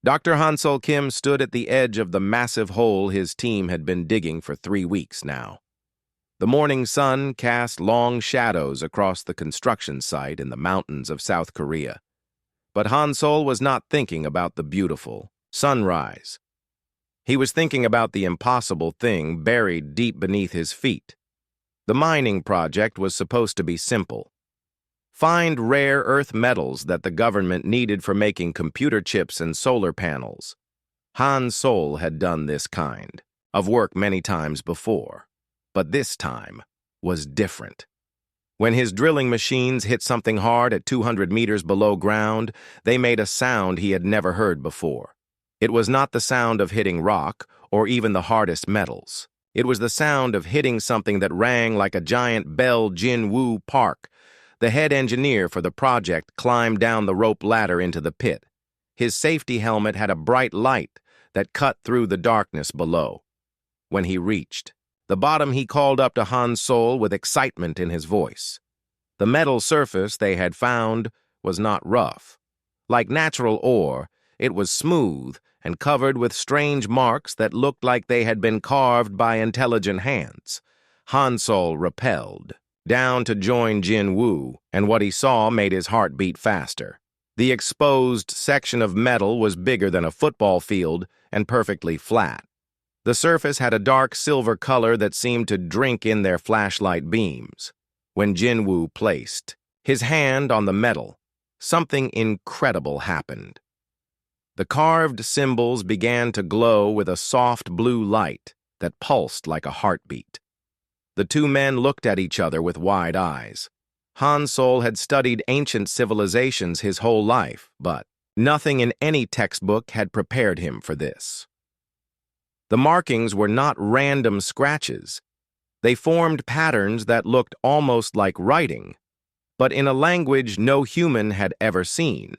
Dr. Hansol Kim stood at the edge of the massive hole his team had been digging for 3 weeks now. The morning sun cast long shadows across the construction site in the mountains of South Korea. But Hansol was not thinking about the beautiful sunrise. He was thinking about the impossible thing buried deep beneath his feet. The mining project was supposed to be simple. Find rare earth metals that the government needed for making computer chips and solar panels. Hansol had done this kind of work many times before, but this time was different. When his drilling machines hit something hard at 200 meters below ground, they made a sound he had never heard before. It was not the sound of hitting rock or even the hardest metals. It was the sound of hitting something that rang like a giant bell. Jin-Woo Park, the head engineer for the project, climbed down the rope ladder into the pit. His safety helmet had a bright light that cut through the darkness below. When he reached the bottom, he called up to Hansol with excitement in his voice. The metal surface they had found was not rough. Like natural ore, it was smooth and covered with strange marks that looked like they had been carved by intelligent hands. Hansol repelled down to join Jin-Woo, and what he saw made his heart beat faster. The exposed section of metal was bigger than a football field and perfectly flat. The surface had a dark silver color that seemed to drink in their flashlight beams. When Jin-Woo placed his hand on the metal, something incredible happened. The carved symbols began to glow with a soft blue light that pulsed like a heartbeat. The two men looked at each other with wide eyes. Hansol had studied ancient civilizations his whole life, but nothing in any textbook had prepared him for this. The markings were not random scratches. They formed patterns that looked almost like writing, but in a language no human had ever seen.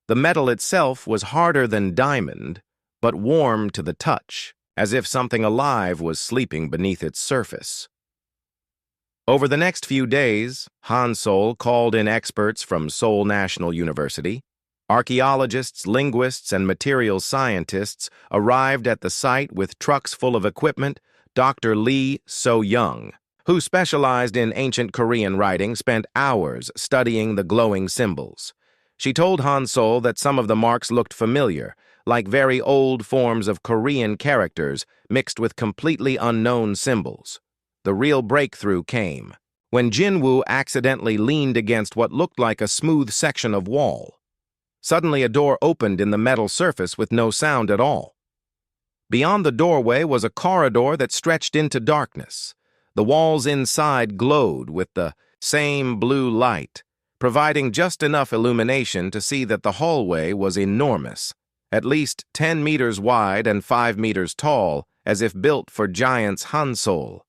The metal itself was harder than diamond, but warm to the touch, as if something alive was sleeping beneath its surface. Over the next few days, Hansol called in experts from Seoul National University. Archaeologists, linguists, and materials scientists arrived at the site with trucks full of equipment. Dr. Lee So-young, who specialized in ancient Korean writing, spent hours studying the glowing symbols. She told Hansol that some of the marks looked familiar, like very old forms of Korean characters mixed with completely unknown symbols. The real breakthrough came when Jin-Woo accidentally leaned against what looked like a smooth section of wall. Suddenly, a door opened in the metal surface with no sound at all. Beyond the doorway was a corridor that stretched into darkness. The walls inside glowed with the same blue light, providing just enough illumination to see that the hallway was enormous, at least 10 meters wide and 5 meters tall, as if built for giants. Hansol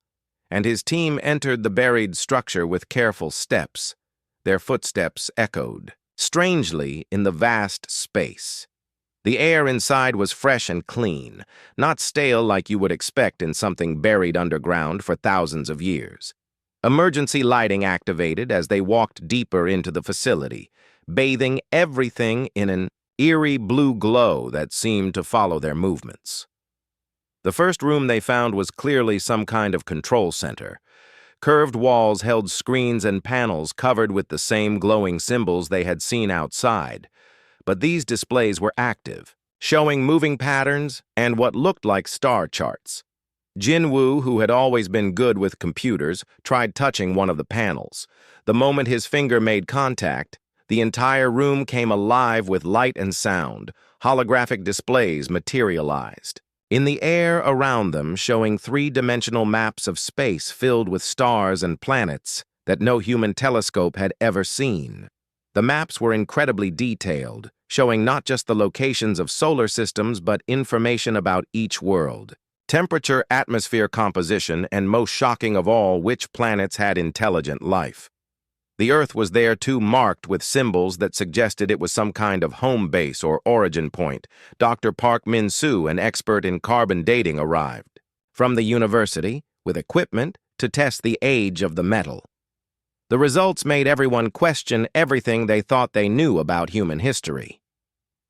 and his team entered the buried structure with careful steps. Their footsteps echoed strangely in the vast space. The air inside was fresh and clean, not stale like you would expect in something buried underground for thousands of years. Emergency lighting activated as they walked deeper into the facility, bathing everything in an eerie blue glow that seemed to follow their movements. The first room they found was clearly some kind of control center. Curved walls held screens and panels covered with the same glowing symbols they had seen outside, but these displays were active, showing moving patterns and what looked like star charts. Jin-Woo, who had always been good with computers, tried touching one of the panels. The moment his finger made contact, the entire room came alive with light and sound. Holographic displays materialized in the air around them, showing three-dimensional maps of space filled with stars and planets that no human telescope had ever seen. The maps were incredibly detailed, showing not just the locations of solar systems but information about each world. Temperature, atmosphere composition, and most shocking of all, which planets had intelligent life. The Earth was there too, marked with symbols that suggested it was some kind of home base or origin point. Dr. Park Min-soo, an expert in carbon dating, arrived from the university with equipment to test the age of the metal. The results made everyone question everything they thought they knew about human history.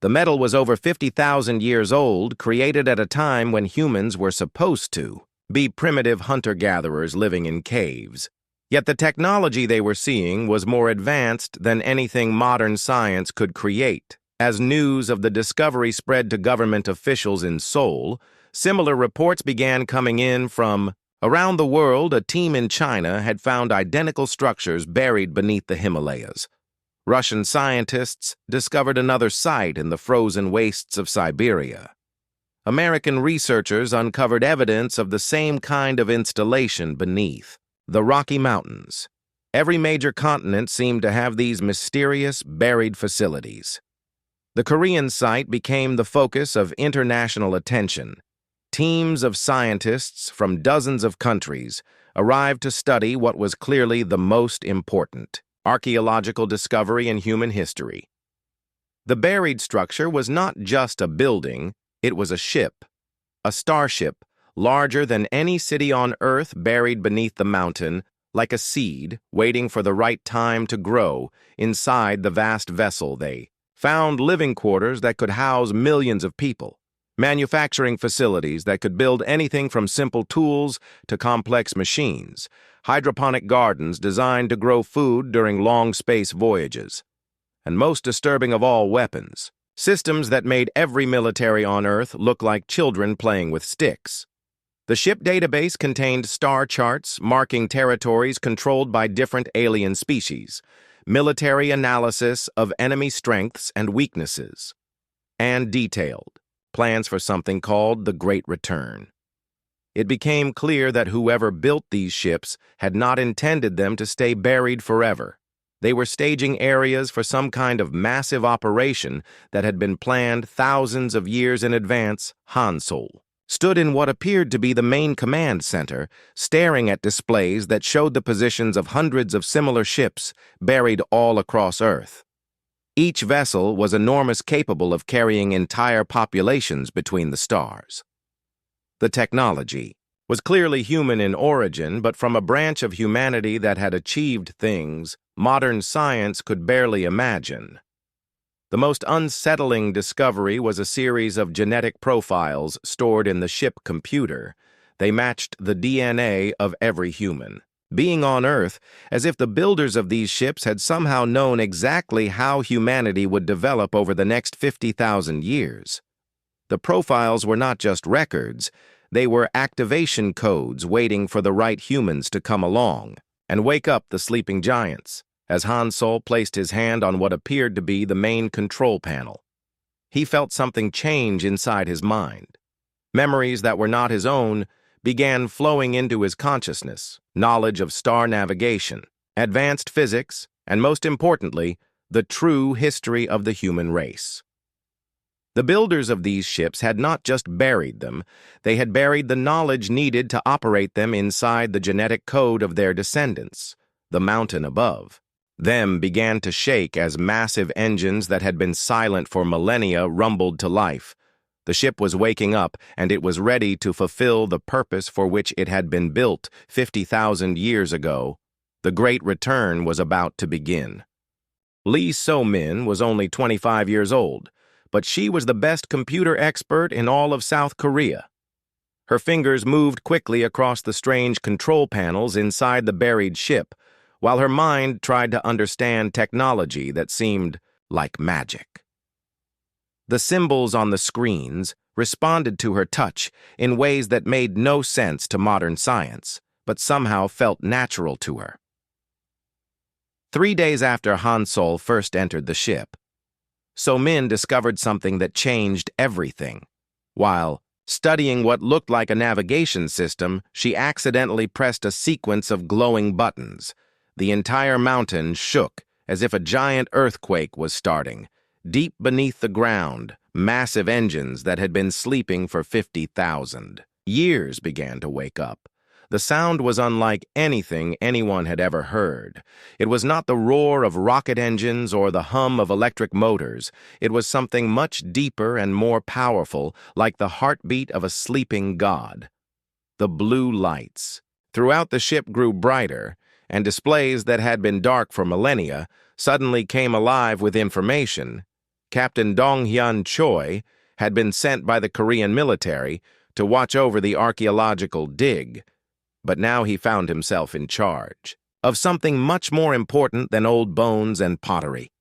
The metal was over 50,000 years old, created at a time when humans were supposed to be primitive hunter-gatherers living in caves. Yet the technology they were seeing was more advanced than anything modern science could create. As news of the discovery spread to government officials in Seoul, similar reports began coming in from around the world. A team in China had found identical structures buried beneath the Himalayas. Russian scientists discovered another site in the frozen wastes of Siberia. American researchers uncovered evidence of the same kind of installation beneath the Rocky Mountains. Every major continent seemed to have these mysterious buried facilities. The Korean site became the focus of international attention. Teams of scientists from dozens of countries arrived to study what was clearly the most important archaeological discovery in human history. The buried structure was not just a building, it was a ship. A starship, larger than any city on Earth, buried beneath the mountain, like a seed waiting for the right time to grow. Inside the vast vessel, they found living quarters that could house millions of people, manufacturing facilities that could build anything from simple tools to complex machines, hydroponic gardens designed to grow food during long space voyages, and most disturbing of all, weapons, systems that made every military on Earth look like children playing with sticks. The ship database contained star charts marking territories controlled by different alien species, military analysis of enemy strengths and weaknesses, and detailed plans for something called the Great Return. It became clear that whoever built these ships had not intended them to stay buried forever. They were staging areas for some kind of massive operation that had been planned thousands of years in advance. Han Sol stood in what appeared to be the main command center, staring at displays that showed the positions of hundreds of similar ships buried all across Earth. Each vessel was enormous, capable of carrying entire populations between the stars. The technology was clearly human in origin, but from a branch of humanity that had achieved things modern science could barely imagine. The most unsettling discovery was a series of genetic profiles stored in the ship computer. They matched the DNA of every human being on Earth, as if the builders of these ships had somehow known exactly how humanity would develop over the next 50,000 years. The profiles were not just records, they were activation codes waiting for the right humans to come along and wake up the sleeping giants. As Han Sol placed his hand on what appeared to be the main control panel, he felt something change inside his mind. Memories that were not his own began flowing into his consciousness, knowledge of star navigation, advanced physics, and most importantly, the true history of the human race. The builders of these ships had not just buried them, they had buried the knowledge needed to operate them inside the genetic code of their descendants, the mountain above. Them began to shake as massive engines that had been silent for millennia rumbled to life. The ship was waking up, and it was ready to fulfill the purpose for which it had been built 50,000 years ago. The Great Return was about to begin. Lee So-min was only 25 years old, but she was the best computer expert in all of South Korea. Her fingers moved quickly across the strange control panels inside the buried ship, while her mind tried to understand technology that seemed like magic. The symbols on the screens responded to her touch in ways that made no sense to modern science, but somehow felt natural to her. 3 days after Han Sol first entered the ship, So-min discovered something that changed everything. While studying what looked like a navigation system, she accidentally pressed a sequence of glowing buttons. The entire mountain shook as if a giant earthquake was starting. Deep beneath the ground, massive engines that had been sleeping for 50,000 years began to wake up. The sound was unlike anything anyone had ever heard. It was not the roar of rocket engines or the hum of electric motors. It was something much deeper and more powerful, like the heartbeat of a sleeping god. The blue lights throughout the ship grew brighter, and displays that had been dark for millennia suddenly came alive with information. Captain Dong-hyun Choi had been sent by the Korean military to watch over the archaeological dig, but now he found himself in charge of something much more important than old bones and pottery.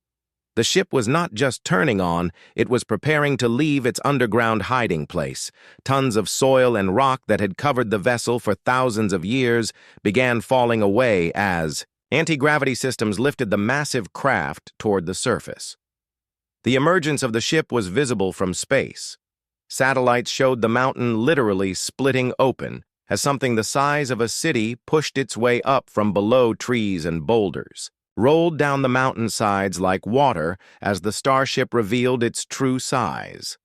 The ship was not just turning on, it was preparing to leave its underground hiding place. Tons of soil and rock that had covered the vessel for thousands of years began falling away as anti-gravity systems lifted the massive craft toward the surface. The emergence of the ship was visible from space. Satellites showed the mountain literally splitting open as something the size of a city pushed its way up from below trees and boulders, rolled down the mountainsides like water as the starship revealed its true size.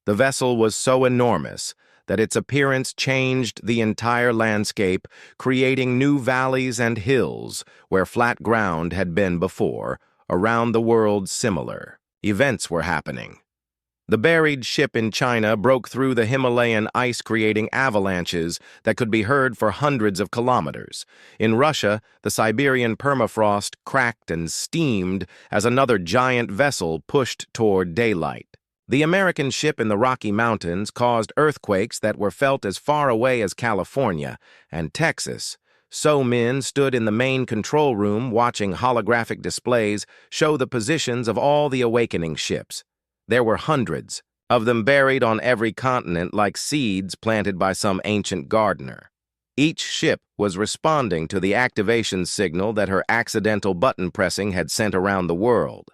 The vessel was so enormous that its appearance changed the entire landscape, creating new valleys and hills where flat ground had been before. Around the world, similar events were happening. The buried ship in China broke through the Himalayan ice, creating avalanches that could be heard for hundreds of kilometers. In Russia, the Siberian permafrost cracked and steamed as another giant vessel pushed toward daylight. The American ship in the Rocky Mountains caused earthquakes that were felt as far away as California and Texas. So men stood in the main control room watching holographic displays show the positions of all the awakening ships. There were hundreds of them buried on every continent like seeds planted by some ancient gardener. Each ship was responding to the activation signal that her accidental button pressing had sent around the world.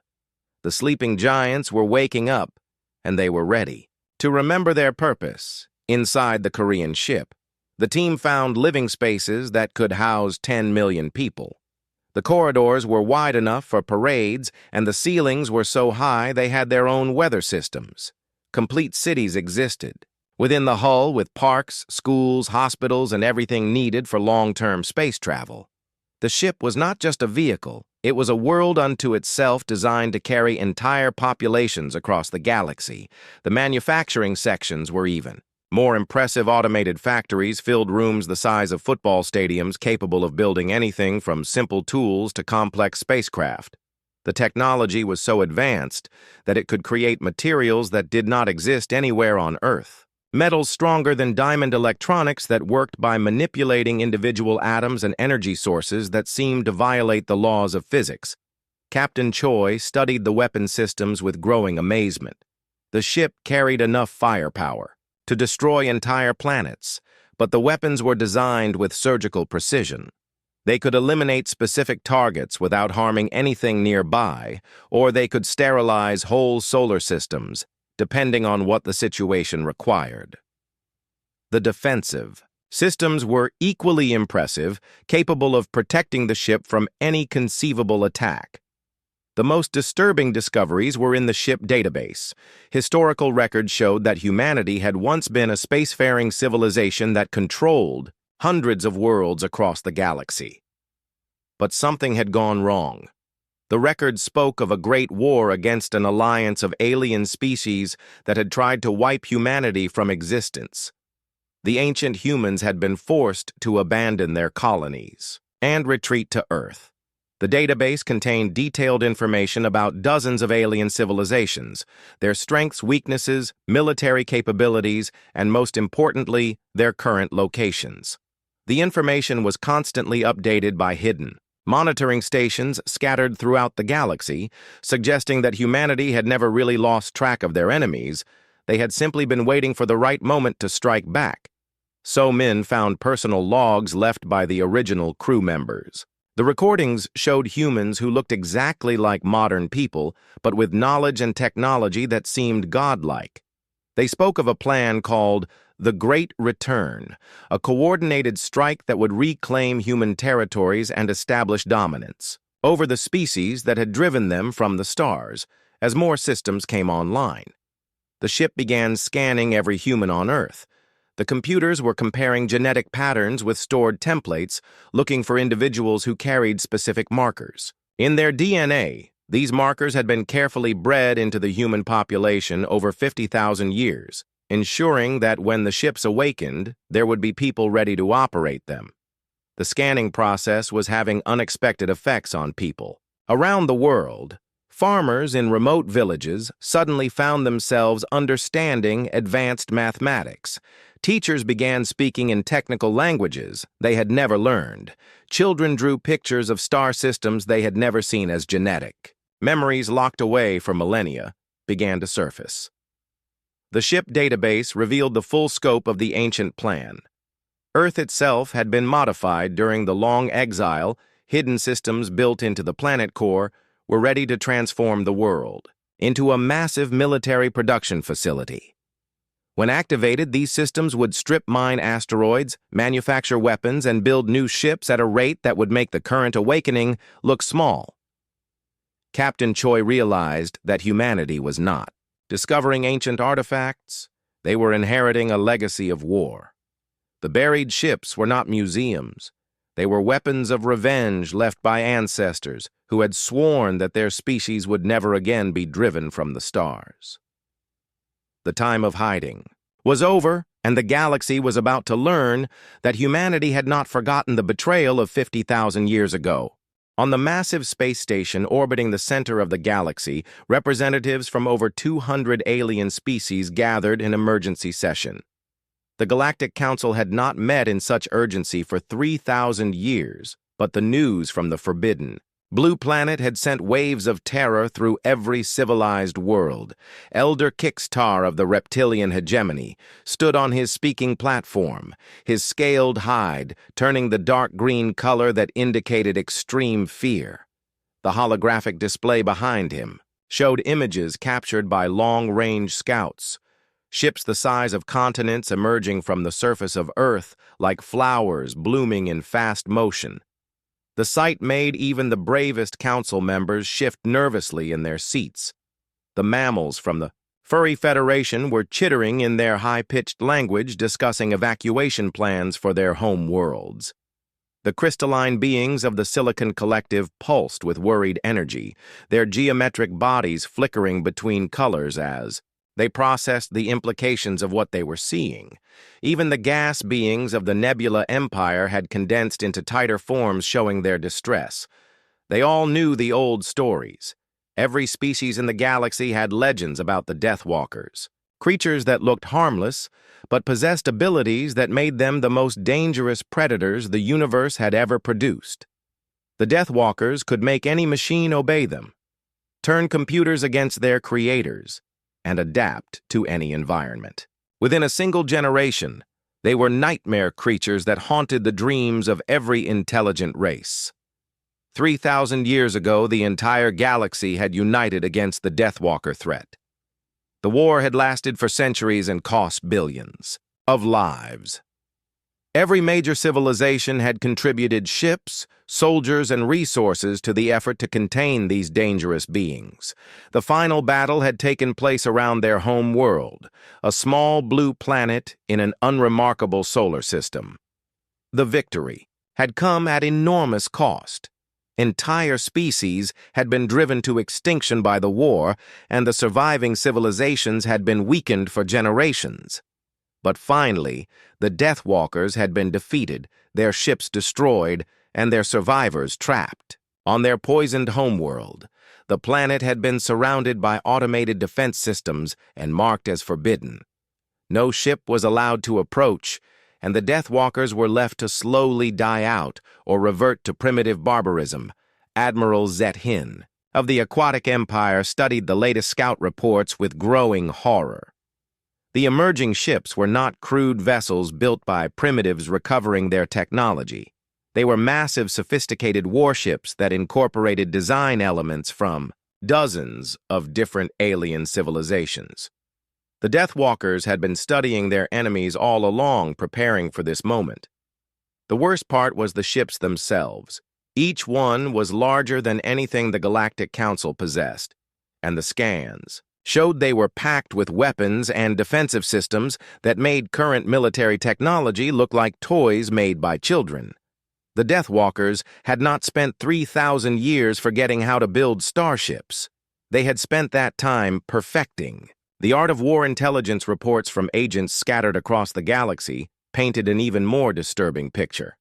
The sleeping giants were waking up, and they were ready to remember their purpose. Inside the Korean ship, the team found living spaces that could house 10 million people. The corridors were wide enough for parades, and the ceilings were so high they had their own weather systems. Complete cities existed within the hull, with parks, schools, hospitals, and everything needed for long-term space travel. The ship was not just a vehicle, it was a world unto itself designed to carry entire populations across the galaxy. The manufacturing sections were even more impressive. Automated factories filled rooms the size of football stadiums, capable of building anything from simple tools to complex spacecraft. The technology was so advanced that it could create materials that did not exist anywhere on Earth. Metals stronger than diamond, electronics that worked by manipulating individual atoms, and energy sources that seemed to violate the laws of physics. Captain Choi studied the weapon systems with growing amazement. The ship carried enough firepower to destroy entire planets, but the weapons were designed with surgical precision. They could eliminate specific targets without harming anything nearby, or they could sterilize whole solar systems, depending on what the situation required. The defensive systems were equally impressive, capable of protecting the ship from any conceivable attack. The most disturbing discoveries were in the ship database. Historical records showed that humanity had once been a spacefaring civilization that controlled hundreds of worlds across the galaxy. But something had gone wrong. The records spoke of a great war against an alliance of alien species that had tried to wipe humanity from existence. The ancient humans had been forced to abandon their colonies and retreat to Earth. The database contained detailed information about dozens of alien civilizations, their strengths, weaknesses, military capabilities, and most importantly, their current locations. The information was constantly updated by hidden monitoring stations scattered throughout the galaxy, suggesting that humanity had never really lost track of their enemies. They had simply been waiting for the right moment to strike back. So men found personal logs left by the original crew members. The recordings showed humans who looked exactly like modern people, but with knowledge and technology that seemed godlike. They spoke of a plan called the Great Return, a coordinated strike that would reclaim human territories and establish dominance over the species that had driven them from the stars. As more systems came online, the ship began scanning every human on Earth. The computers were comparing genetic patterns with stored templates, looking for individuals who carried specific markers. In their DNA, these markers had been carefully bred into the human population over 50,000 years, ensuring that when the ships awakened, there would be people ready to operate them. The scanning process was having unexpected effects on people. Around the world, farmers in remote villages suddenly found themselves understanding advanced mathematics. Teachers began speaking in technical languages they had never learned. Children drew pictures of star systems they had never seen as genetic. Memories locked away for millennia began to surface. The ship database revealed the full scope of the ancient plan. Earth itself had been modified during the long exile. Hidden systems built into the planet core were ready to transform the world into a massive military production facility. When activated, these systems would strip mine asteroids, manufacture weapons, and build new ships at a rate that would make the current awakening look small. Captain Choi realized that humanity was not. Discovering ancient artifacts, they were inheriting a legacy of war. The buried ships were not museums. They were weapons of revenge left by ancestors who had sworn that their species would never again be driven from the stars. The time of hiding was over, and the galaxy was about to learn that humanity had not forgotten the betrayal of 50,000 years ago. On the massive space station orbiting the center of the galaxy, representatives from over 200 alien species gathered in emergency session. The Galactic Council had not met in such urgency for 3,000 years, but the news from the Forbidden Blue Planet had sent waves of terror through every civilized world. Elder Kixtar of the reptilian hegemony stood on his speaking platform, his scaled hide turning the dark green color that indicated extreme fear. The holographic display behind him showed images captured by long-range scouts, ships the size of continents emerging from the surface of Earth like flowers blooming in fast motion. The sight made even the bravest council members shift nervously in their seats. The mammals from the Furry Federation were chittering in their high-pitched language, discussing evacuation plans for their home worlds. The crystalline beings of the Silicon Collective pulsed with worried energy, their geometric bodies flickering between colors as they processed the implications of what they were seeing. Even the gas beings of the Nebula Empire had condensed into tighter forms, showing their distress. They all knew the old stories. Every species in the galaxy had legends about the Deathwalkers, creatures that looked harmless, but possessed abilities that made them the most dangerous predators the universe had ever produced. The Deathwalkers could make any machine obey them, turn computers against their creators, and adapt to any environment. Within a single generation, they were nightmare creatures that haunted the dreams of every intelligent race. 3,000 years ago, the entire galaxy had united against the Deathwalker threat. The war had lasted for centuries and cost billions of lives. Every major civilization had contributed ships, soldiers, and resources to the effort to contain these dangerous beings. The final battle had taken place around their home world, a small blue planet in an unremarkable solar system. The victory had come at enormous cost. Entire species had been driven to extinction by the war, and the surviving civilizations had been weakened for generations. But finally, the Deathwalkers had been defeated, their ships destroyed, and their survivors trapped. On their poisoned homeworld, the planet had been surrounded by automated defense systems and marked as forbidden. No ship was allowed to approach, and the Deathwalkers were left to slowly die out or revert to primitive barbarism. Admiral Zet Hin of the Aquatic Empire studied the latest scout reports with growing horror. The emerging ships were not crude vessels built by primitives recovering their technology. They were massive, sophisticated warships that incorporated design elements from dozens of different alien civilizations. The Deathwalkers had been studying their enemies all along, preparing for this moment. The worst part was the ships themselves. Each one was larger than anything the Galactic Council possessed, and the scans showed they were packed with weapons and defensive systems that made current military technology look like toys made by children. The Deathwalkers had not spent 3,000 years forgetting how to build starships. They had spent that time perfecting. The art of war intelligence reports from agents scattered across the galaxy painted an even more disturbing picture.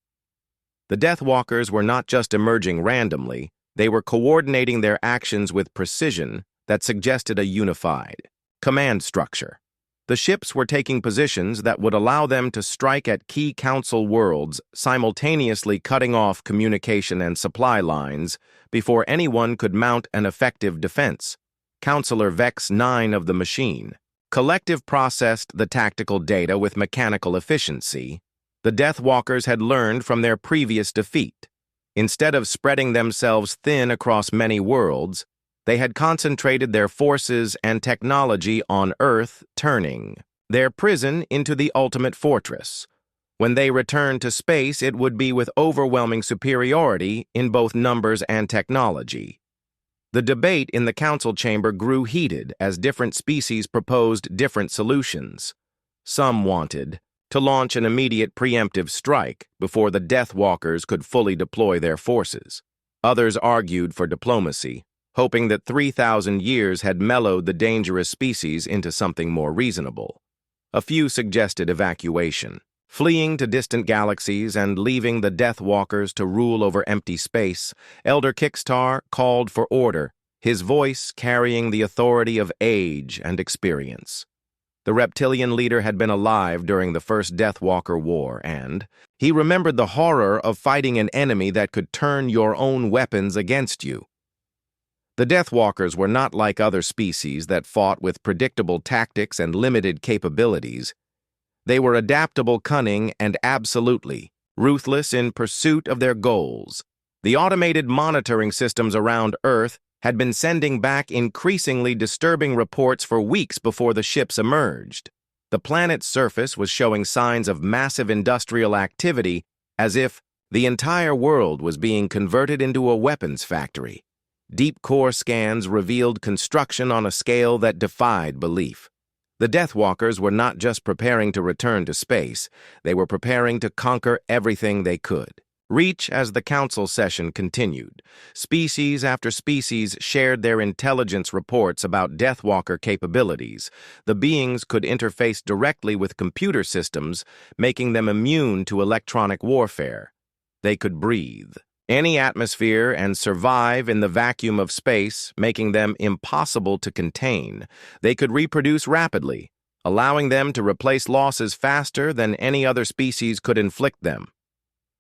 The Deathwalkers were not just emerging randomly, They were coordinating their actions with precision that suggested a unified command structure. The ships were taking positions that would allow them to strike at key Council worlds, simultaneously cutting off communication and supply lines before anyone could mount an effective defense. Counselor Vex 9 of the machine. Collective processed the tactical data with mechanical efficiency. The Deathwalkers had learned from their previous defeat. Instead of spreading themselves thin across many worlds, they had concentrated their forces and technology on Earth, turning their prison into the ultimate fortress. When they returned to space, it would be with overwhelming superiority in both numbers and technology. The debate in the council chamber grew heated as different species proposed different solutions. Some wanted to launch an immediate preemptive strike before the Deathwalkers could fully deploy their forces. Others argued for diplomacy, hoping that 3,000 years had mellowed the dangerous species into something more reasonable. A few suggested evacuation, fleeing to distant galaxies and leaving the Deathwalkers to rule over empty space. Elder Kickstar called for order, his voice carrying the authority of age and experience. The reptilian leader had been alive during the first Deathwalker War, and he remembered the horror of fighting an enemy that could turn your own weapons against you. The Deathwalkers were not like other species that fought with predictable tactics and limited capabilities. They were adaptable, cunning, and absolutely ruthless in pursuit of their goals. The automated monitoring systems around Earth had been sending back increasingly disturbing reports for weeks before the ships emerged. The planet's surface was showing signs of massive industrial activity, as if the entire world was being converted into a weapons factory. Deep core scans revealed construction on a scale that defied belief. The Deathwalkers were not just preparing to return to space, they were preparing to conquer everything they could. Reach as the council session continued. Species after species shared their intelligence reports about Deathwalker capabilities. The beings could interface directly with computer systems, making them immune to electronic warfare. They could breathe any atmosphere and survive in the vacuum of space, making them impossible to contain. They could reproduce rapidly, allowing them to replace losses faster than any other species could inflict them.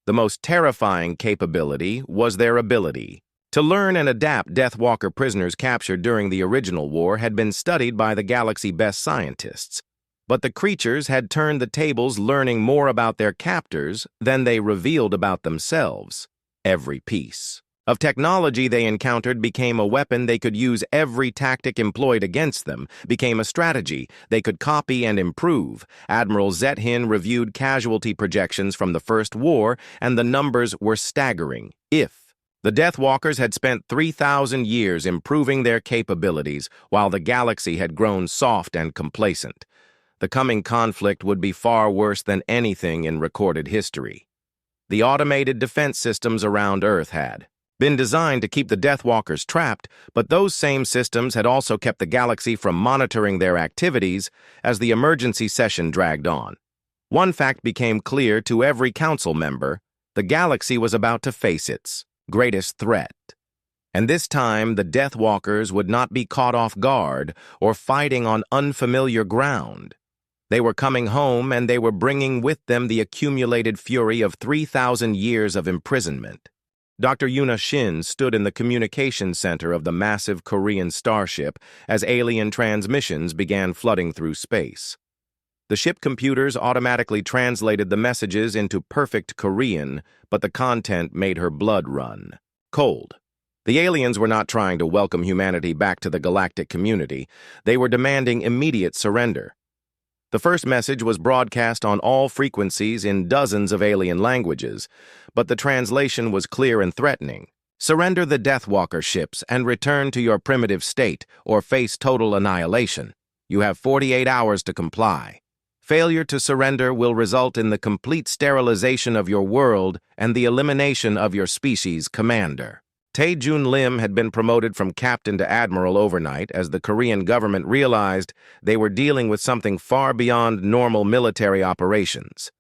The most terrifying capability was their ability to learn and adapt. Deathwalker prisoners captured during the original war had been studied by the galaxy's best scientists, but the creatures had turned the tables, learning more about their captors than they revealed about themselves. Every piece of technology they encountered became a weapon they could use. Every tactic employed against them became a strategy they could copy and improve. Admiral Zethin reviewed casualty projections from the First War, and the numbers were staggering. If the Deathwalkers had spent 3,000 years improving their capabilities while the galaxy had grown soft and complacent, the coming conflict would be far worse than anything in recorded history. The automated defense systems around Earth had been designed to keep the Deathwalkers trapped, but those same systems had also kept the galaxy from monitoring their activities as the emergency session dragged on. One fact became clear to every council member: the galaxy was about to face its greatest threat. And this time, the Deathwalkers would not be caught off guard or fighting on unfamiliar ground. They were coming home, and they were bringing with them the accumulated fury of 3,000 years of imprisonment. Dr. Yuna Shin stood in the communications center of the massive Korean starship as alien transmissions began flooding through space. The ship computers automatically translated the messages into perfect Korean, but the content made her blood run cold. The aliens were not trying to welcome humanity back to the galactic community. They were demanding immediate surrender. The first message was broadcast on all frequencies in dozens of alien languages, but the translation was clear and threatening. Surrender the Deathwalker ships and return to your primitive state, or face total annihilation. You have 48 hours to comply. Failure to surrender will result in the complete sterilization of your world and the elimination of your species' commander. Tae-Jun Lim had been promoted from captain to admiral overnight as the Korean government realized they were dealing with something far beyond normal military operations.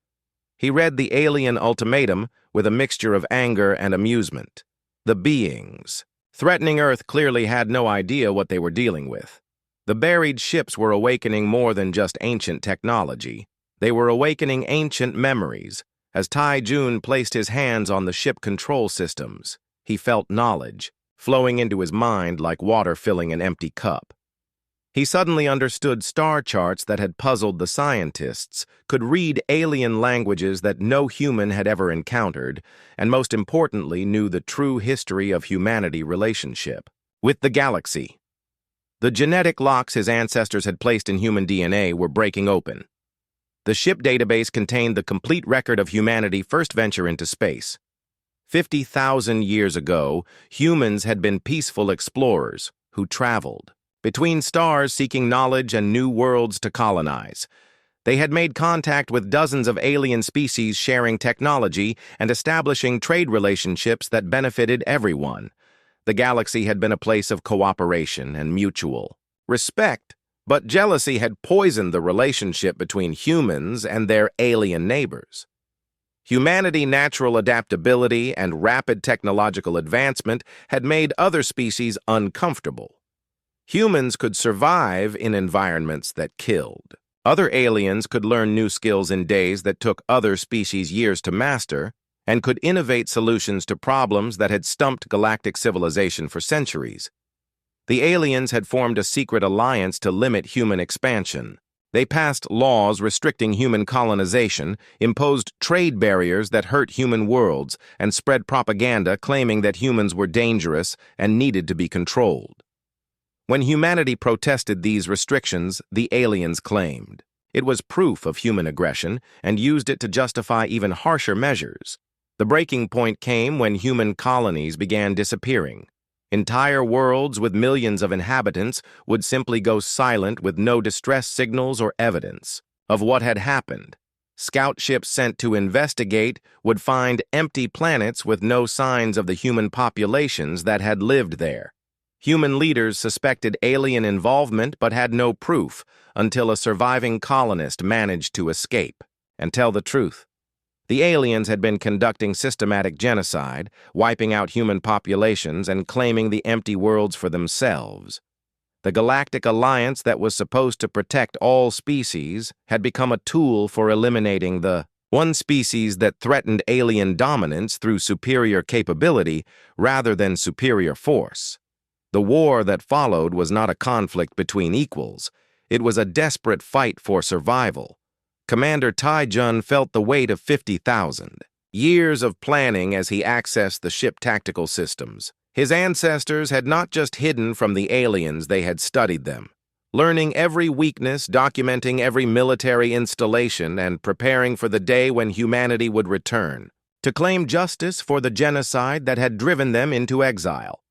He read the alien ultimatum with a mixture of anger and amusement. The beings. Threatening Earth clearly had no idea what they were dealing with. The buried ships were awakening more than just ancient technology. They were awakening ancient memories. As Tai Jun placed his hands on the ship control systems, he felt knowledge, flowing into his mind like water filling an empty cup. He suddenly understood star charts that had puzzled the scientists, could read alien languages that no human had ever encountered, and most importantly knew the true history of humanity relationship with the galaxy. The genetic locks his ancestors had placed in human DNA were breaking open. The ship database contained the complete record of humanity's first venture into space. 50,000 years ago, humans had been peaceful explorers who traveled between stars seeking knowledge and new worlds to colonize. They had made contact with dozens of alien species sharing technology and establishing trade relationships that benefited everyone. The galaxy had been a place of cooperation and mutual respect, but jealousy had poisoned the relationship between humans and their alien neighbors. Humanity's natural adaptability and rapid technological advancement had made other species uncomfortable. Humans could survive in environments that killed. Other aliens could learn new skills in days that took other species years to master, and could innovate solutions to problems that had stumped galactic civilization for centuries. The aliens had formed a secret alliance to limit human expansion. They passed laws restricting human colonization, imposed trade barriers that hurt human worlds, and spread propaganda claiming that humans were dangerous and needed to be controlled. When humanity protested these restrictions, the aliens claimed it was proof of human aggression and used it to justify even harsher measures. The breaking point came when human colonies began disappearing. Entire worlds with millions of inhabitants would simply go silent with no distress signals or evidence of what had happened. Scout ships sent to investigate would find empty planets with no signs of the human populations that had lived there. Human leaders suspected alien involvement but had no proof until a surviving colonist managed to escape and tell the truth. The aliens had been conducting systematic genocide, wiping out human populations and claiming the empty worlds for themselves. The Galactic Alliance that was supposed to protect all species had become a tool for eliminating the one species that threatened alien dominance through superior capability rather than superior force. The war that followed was not a conflict between equals. It was a desperate fight for survival. Commander Tai Jun felt the weight of 50,000 years of planning as he accessed the ship tactical systems. His ancestors had not just hidden from the aliens, they had studied them, learning every weakness, documenting every military installation, and preparing for the day when humanity would return to claim justice for the genocide that had driven them into exile.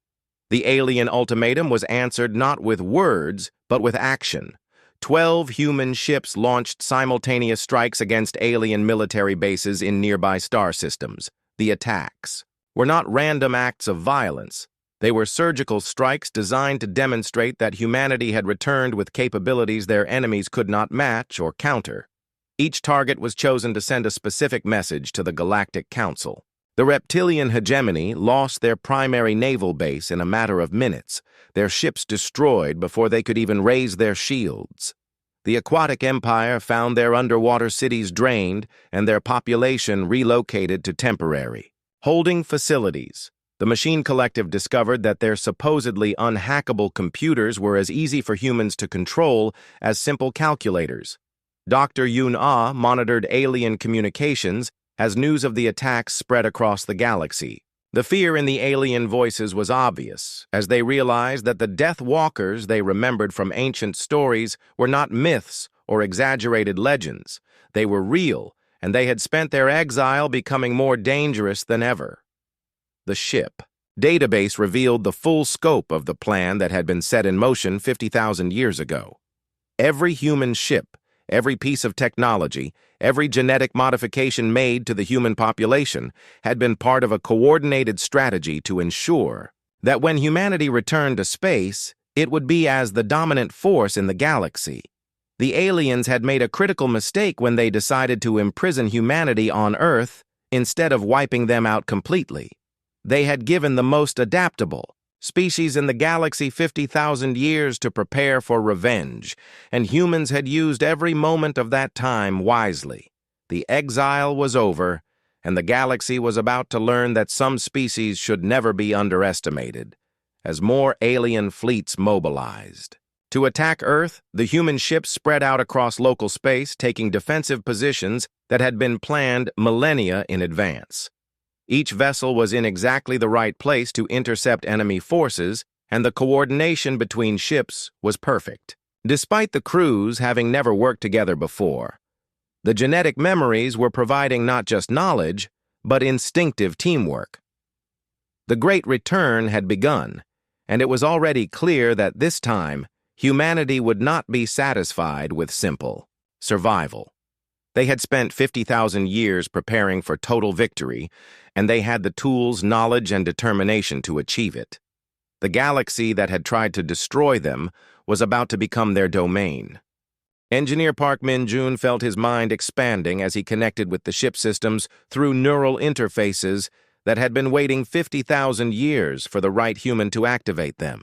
The alien ultimatum was answered not with words, but with action. 12 human ships launched simultaneous strikes against alien military bases in nearby star systems. The attacks were not random acts of violence. They were surgical strikes designed to demonstrate that humanity had returned with capabilities their enemies could not match or counter. Each target was chosen to send a specific message to the Galactic Council. The reptilian hegemony lost their primary naval base in a matter of minutes, their ships destroyed before they could even raise their shields. The aquatic empire found their underwater cities drained and their population relocated to temporary holding facilities. The Machine Collective discovered that their supposedly unhackable computers were as easy for humans to control as simple calculators. Dr. Yun-Ah monitored alien communications as news of the attacks spread across the galaxy. The fear in the alien voices was obvious, as they realized that the Death Walkers they remembered from ancient stories were not myths or exaggerated legends. They were real, and they had spent their exile becoming more dangerous than ever. The ship database revealed the full scope of the plan that had been set in motion 50,000 years ago. Every human ship, every piece of technology, every genetic modification made to the human population had been part of a coordinated strategy to ensure that when humanity returned to space, it would be as the dominant force in the galaxy. The aliens had made a critical mistake when they decided to imprison humanity on Earth instead of wiping them out completely. They had given the most adaptable species in the galaxy 50,000 years to prepare for revenge, and humans had used every moment of that time wisely. The exile was over, and the galaxy was about to learn that some species should never be underestimated, as more alien fleets mobilized. To attack Earth, the human ships spread out across local space, taking defensive positions that had been planned millennia in advance. Each vessel was in exactly the right place to intercept enemy forces, and the coordination between ships was perfect. Despite the crews having never worked together before, the genetic memories were providing not just knowledge, but instinctive teamwork. The Great Return had begun, and it was already clear that this time, humanity would not be satisfied with simple survival. They had spent 50,000 years preparing for total victory, and they had the tools, knowledge, and determination to achieve it. The galaxy that had tried to destroy them was about to become their domain. Engineer Park Min-joon felt his mind expanding as he connected with the ship systems through neural interfaces that had been waiting 50,000 years for the right human to activate them.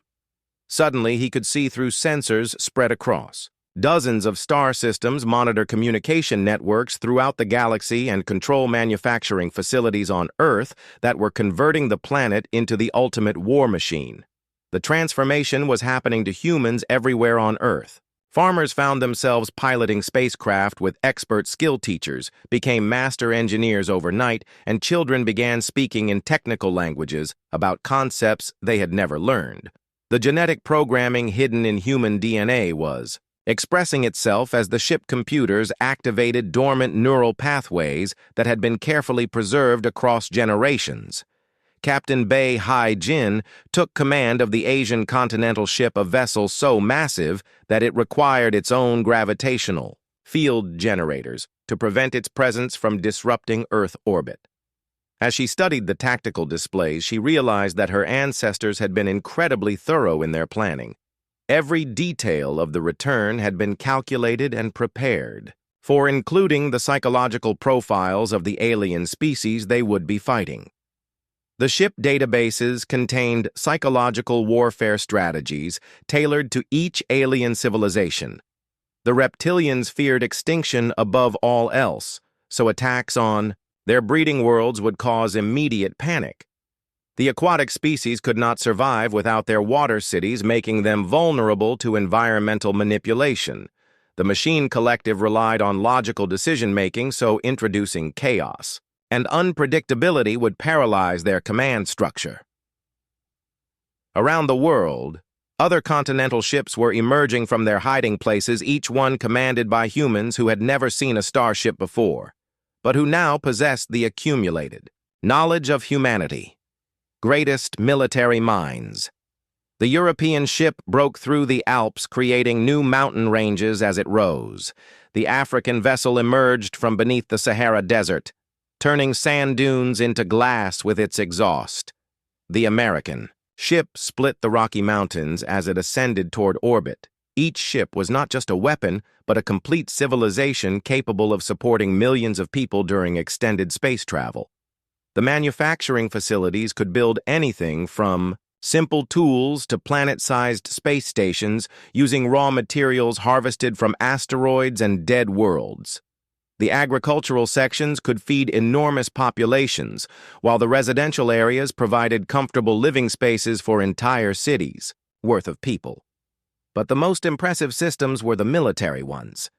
Suddenly, he could see through sensors spread across. Dozens of star systems monitor communication networks throughout the galaxy and control manufacturing facilities on Earth that were converting the planet into the ultimate war machine. The transformation was happening to humans everywhere on Earth. Farmers found themselves piloting spacecraft with expert skill teachers, became master engineers overnight, and children began speaking in technical languages about concepts they had never learned. The genetic programming hidden in human DNA was expressing itself as the ship computers activated dormant neural pathways that had been carefully preserved across generations. Captain Bei Hai-jin took command of the Asian continental ship, a vessel so massive that it required its own gravitational field generators to prevent its presence from disrupting Earth orbit. As she studied the tactical displays, she realized that her ancestors had been incredibly thorough in their planning. Every detail of the return had been calculated and prepared for including the psychological profiles of the alien species they would be fighting. The ship databases contained psychological warfare strategies tailored to each alien civilization. The reptilians feared extinction above all else, so attacks on their breeding worlds would cause immediate panic. The aquatic species could not survive without their water cities, making them vulnerable to environmental manipulation. The machine collective relied on logical decision-making, so introducing chaos and unpredictability would paralyze their command structure. Around the world, other continental ships were emerging from their hiding places, each one commanded by humans who had never seen a starship before, but who now possessed the accumulated knowledge of humanity. Greatest military minds. The European ship broke through the Alps, creating new mountain ranges as it rose. The African vessel emerged from beneath the Sahara Desert, turning sand dunes into glass with its exhaust. The American ship split the Rocky Mountains as it ascended toward orbit. Each ship was not just a weapon, but a complete civilization capable of supporting millions of people during extended space travel. The manufacturing facilities could build anything from simple tools to planet-sized space stations using raw materials harvested from asteroids and dead worlds. The agricultural sections could feed enormous populations, while the residential areas provided comfortable living spaces for entire cities worth of people. But the most impressive systems were the military ones.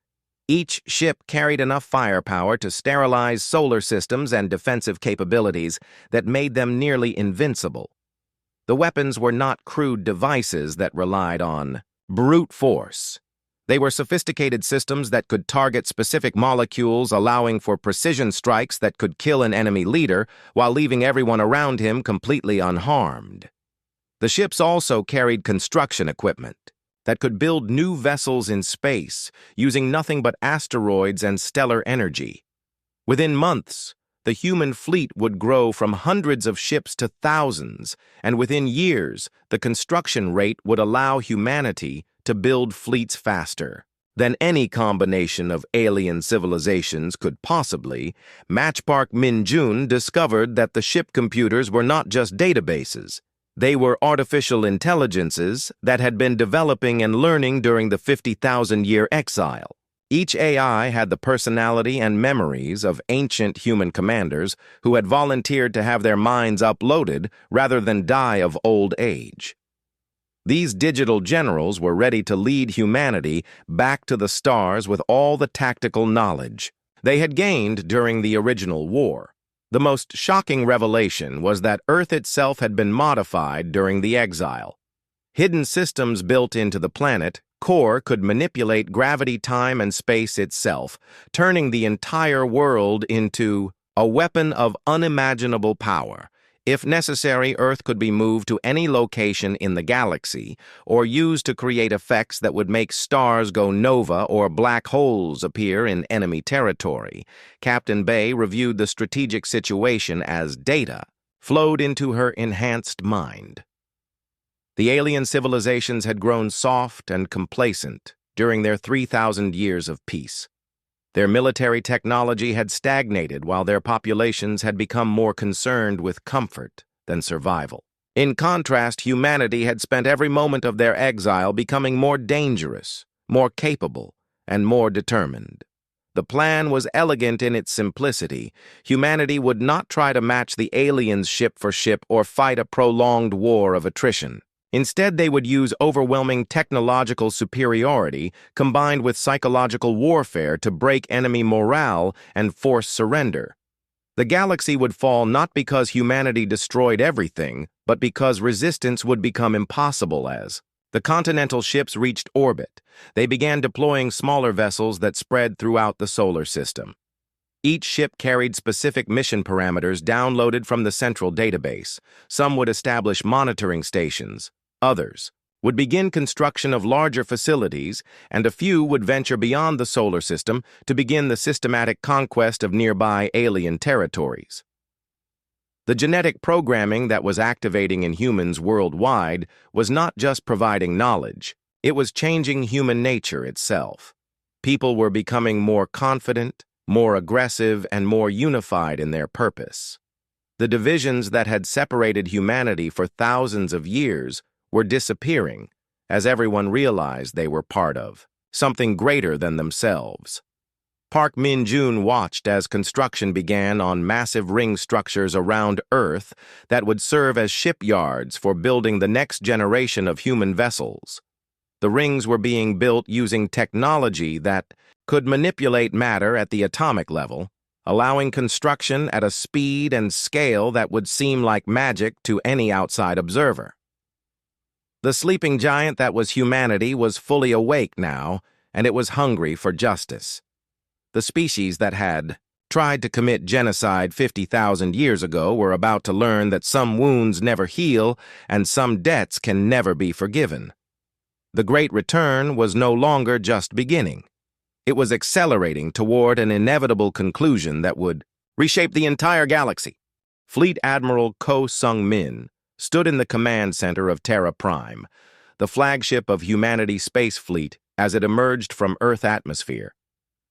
Each ship carried enough firepower to sterilize solar systems and defensive capabilities that made them nearly invincible. The weapons were not crude devices that relied on brute force. They were sophisticated systems that could target specific molecules, allowing for precision strikes that could kill an enemy leader while leaving everyone around him completely unharmed. The ships also carried construction equipment that could build new vessels in space using nothing but asteroids and stellar energy. Within months, the human fleet would grow from hundreds of ships to thousands, and within years, the construction rate would allow humanity to build fleets faster. than any combination of alien civilizations could possibly, Matchpark Min-jun discovered that the ship computers were not just databases. They were artificial intelligences that had been developing and learning during the 50,000-year exile. Each AI had the personality and memories of ancient human commanders who had volunteered to have their minds uploaded rather than die of old age. These digital generals were ready to lead humanity back to the stars with all the tactical knowledge they had gained during the original war. The most shocking revelation was that Earth itself had been modified during the exile. Hidden systems built into the planet core could manipulate gravity, time, and space itself, turning the entire world into a weapon of unimaginable power. If necessary, Earth could be moved to any location in the galaxy or used to create effects that would make stars go nova or black holes appear in enemy territory. Captain Bay reviewed the strategic situation as data flowed into her enhanced mind. The alien civilizations had grown soft and complacent during their 3,000 years of peace. Their military technology had stagnated while their populations had become more concerned with comfort than survival. In contrast, humanity had spent every moment of their exile becoming more dangerous, more capable, and more determined. The plan was elegant in its simplicity. Humanity would not try to match the aliens ship for ship or fight a prolonged war of attrition. Instead, they would use overwhelming technological superiority combined with psychological warfare to break enemy morale and force surrender. The galaxy would fall not because humanity destroyed everything, but because resistance would become impossible. As the continental ships reached orbit, they began deploying smaller vessels that spread throughout the solar system. Each ship carried specific mission parameters downloaded from the central database. Some would establish monitoring stations. Others would begin construction of larger facilities, and a few would venture beyond the solar system to begin the systematic conquest of nearby alien territories. The genetic programming that was activating in humans worldwide was not just providing knowledge, it was changing human nature itself. People were becoming more confident, more aggressive, and more unified in their purpose. The divisions that had separated humanity for thousands of years were disappearing as everyone realized they were part of something greater than themselves. Park Min-jun watched as construction began on massive ring structures around Earth that would serve as shipyards for building the next generation of human vessels. The rings were being built using technology that could manipulate matter at the atomic level, allowing construction at a speed and scale that would seem like magic to any outside observer. The sleeping giant that was humanity was fully awake now, and it was hungry for justice. The species that had tried to commit genocide 50,000 years ago were about to learn that some wounds never heal and some debts can never be forgiven. The Great Return was no longer just beginning. It was accelerating toward an inevitable conclusion that would reshape the entire galaxy. Fleet Admiral Ko Sung-min stood in the command center of Terra Prime, the flagship of humanity's space fleet as it emerged from Earth atmosphere.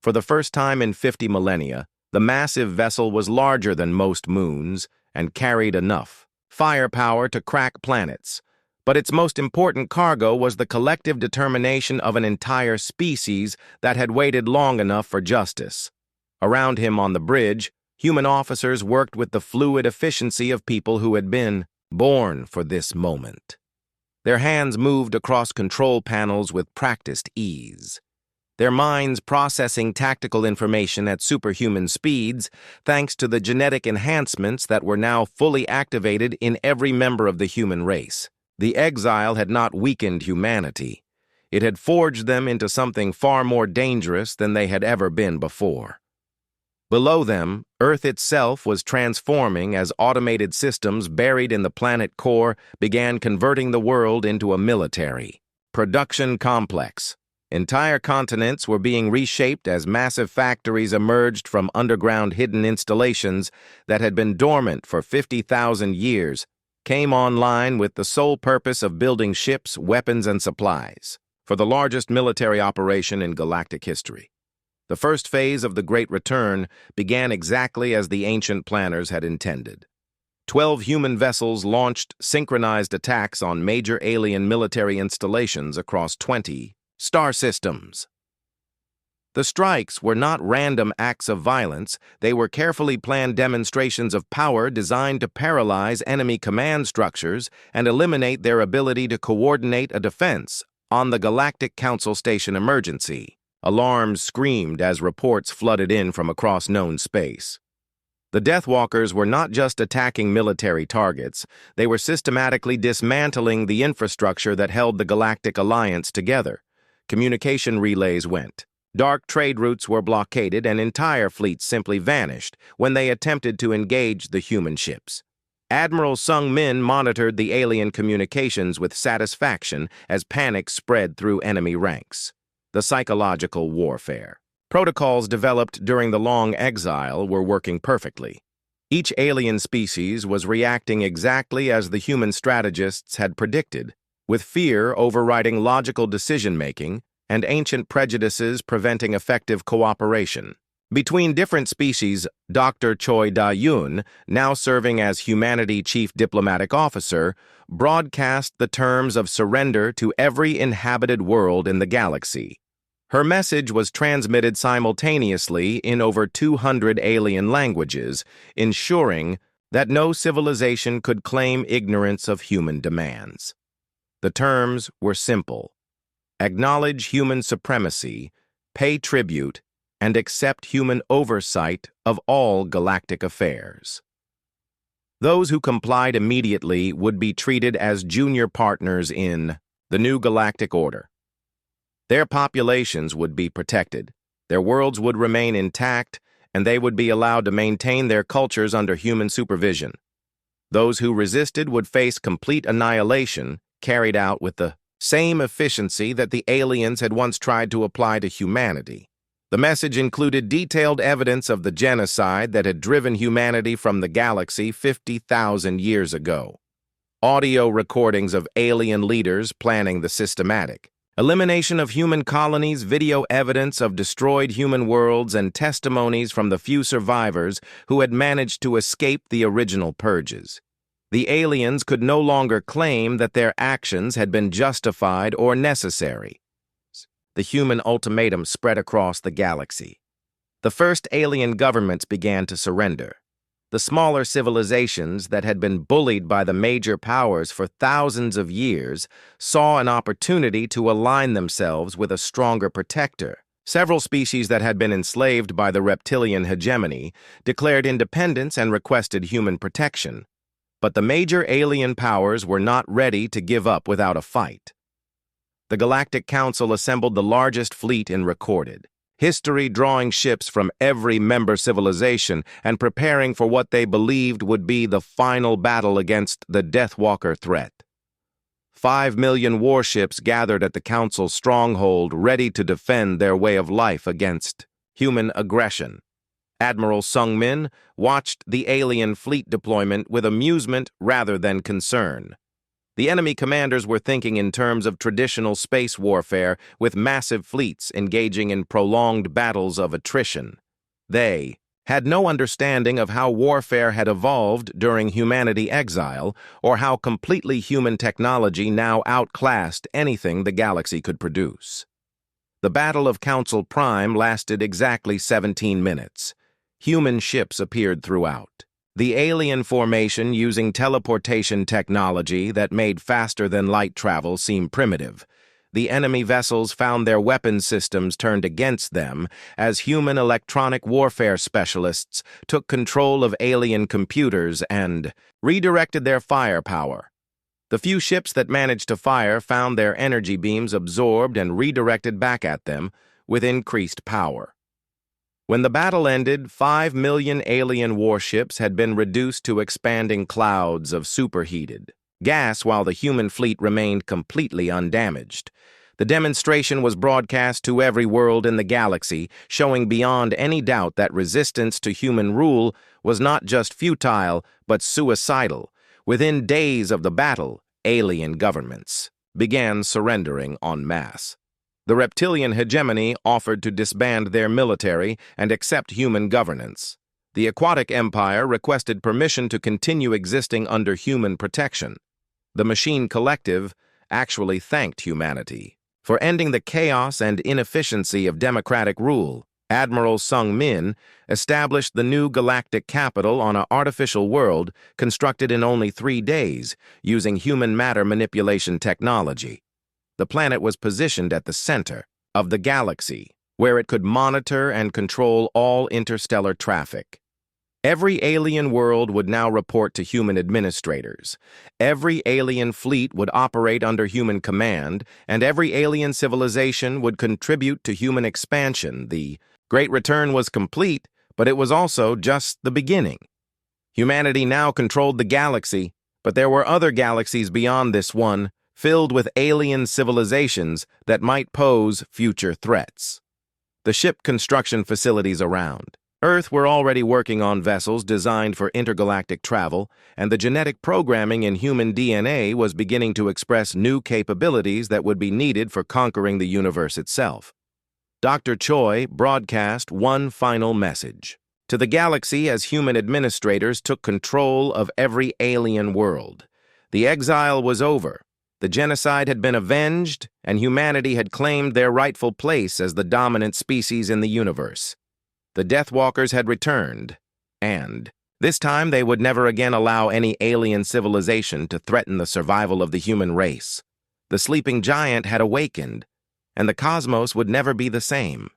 For the first time in 50 millennia, the massive vessel was larger than most moons and carried enough firepower to crack planets. But its most important cargo was the collective determination of an entire species that had waited long enough for justice. Around him on the bridge, human officers worked with the fluid efficiency of people who had been born for this moment. Their hands moved across control panels with practiced ease, their minds processing tactical information at superhuman speeds thanks to the genetic enhancements that were now fully activated in every member of the human race. The exile had not weakened humanity. It had forged them into something far more dangerous than they had ever been before. Below them, Earth itself was transforming as automated systems buried in the planet core began converting the world into a military production complex. Entire continents were being reshaped as massive factories emerged from underground hidden installations that had been dormant for 50,000 years, came online with the sole purpose of building ships, weapons, and supplies. for the largest military operation in galactic history. The first phase of the Great Return began exactly as the ancient planners had intended. 12 human vessels launched synchronized attacks on major alien military installations across 20 star systems. The strikes were not random acts of violence, they were carefully planned demonstrations of power designed to paralyze enemy command structures and eliminate their ability to coordinate a defense on the Galactic Council Station emergency. Alarms screamed as reports flooded in from across known space. The Deathwalkers were not just attacking military targets, they were systematically dismantling the infrastructure that held the Galactic Alliance together. Communication relays went. Dark trade routes were blockaded and entire fleets simply vanished when they attempted to engage the human ships. Admiral Sung Min monitored the alien communications with satisfaction as panic spread through enemy ranks. The psychological warfare. Protocols developed during the long exile were working perfectly. Each alien species was reacting exactly as the human strategists had predicted, with fear overriding logical decision-making and ancient prejudices preventing effective cooperation. Between different species, Dr. Choi Da-yoon, now serving as Humanity Chief Diplomatic Officer, broadcast the terms of surrender to every inhabited world in the galaxy. Her message was transmitted simultaneously in over 200 alien languages, ensuring that no civilization could claim ignorance of human demands. The terms were simple. Acknowledge human supremacy, pay tribute, and accept human oversight of all galactic affairs. Those who complied immediately would be treated as junior partners in the new galactic order. Their populations would be protected, their worlds would remain intact, and they would be allowed to maintain their cultures under human supervision. Those who resisted would face complete annihilation, carried out with the same efficiency that the aliens had once tried to apply to humanity. The message included detailed evidence of the genocide that had driven humanity from the galaxy 50,000 years ago. Audio recordings of alien leaders planning the systematic elimination of human colonies, video evidence of destroyed human worlds, and testimonies from the few survivors who had managed to escape the original purges. The aliens could no longer claim that their actions had been justified or necessary. The human ultimatum spread across the galaxy. The first alien governments began to surrender. The smaller civilizations that had been bullied by the major powers for thousands of years saw an opportunity to align themselves with a stronger protector. Several species that had been enslaved by the reptilian hegemony declared independence and requested human protection. But the major alien powers were not ready to give up without a fight. The Galactic Council assembled the largest fleet in recorded history, drawing ships from every member civilization and preparing for what they believed would be the final battle against the Deathwalker threat. 5 million warships gathered at the Council's stronghold, ready to defend their way of life against human aggression. Admiral Sung Min watched the alien fleet deployment with amusement rather than concern. The enemy commanders were thinking in terms of traditional space warfare, with massive fleets engaging in prolonged battles of attrition. They had no understanding of how warfare had evolved during humanity exile, or how completely human technology now outclassed anything the galaxy could produce. The Battle of Council Prime lasted exactly 17 minutes. Human ships appeared throughout. The alien formation using teleportation technology that made faster-than-light travel seem primitive. The enemy vessels found their weapon systems turned against them as human electronic warfare specialists took control of alien computers and redirected their firepower. The few ships that managed to fire found their energy beams absorbed and redirected back at them with increased power. When the battle ended, 5 million alien warships had been reduced to expanding clouds of superheated gas while the human fleet remained completely undamaged. The demonstration was broadcast to every world in the galaxy, showing beyond any doubt that resistance to human rule was not just futile, but suicidal. Within days of the battle, alien governments began surrendering en masse. The reptilian hegemony offered to disband their military and accept human governance. The aquatic empire requested permission to continue existing under human protection. The machine collective actually thanked humanity for ending the chaos and inefficiency of democratic rule. Admiral Sung Min established the new galactic capital on an artificial world constructed in only 3 days using human matter manipulation technology. The planet was positioned at the center of the galaxy, where it could monitor and control all interstellar traffic. Every alien world would now report to human administrators. Every alien fleet would operate under human command, and every alien civilization would contribute to human expansion. The Great Return was complete, but it was also just the beginning. Humanity now controlled the galaxy, but there were other galaxies beyond this one, filled with alien civilizations that might pose future threats. The ship construction facilities around Earth were already working on vessels designed for intergalactic travel, and the genetic programming in human DNA was beginning to express new capabilities that would be needed for conquering the universe itself. Dr. Choi broadcast one final message to the galaxy as human administrators took control of every alien world. The exile was over. The genocide had been avenged, and humanity had claimed their rightful place as the dominant species in the universe. The Deathwalkers had returned, and this time they would never again allow any alien civilization to threaten the survival of the human race. The sleeping giant had awakened, and the cosmos would never be the same.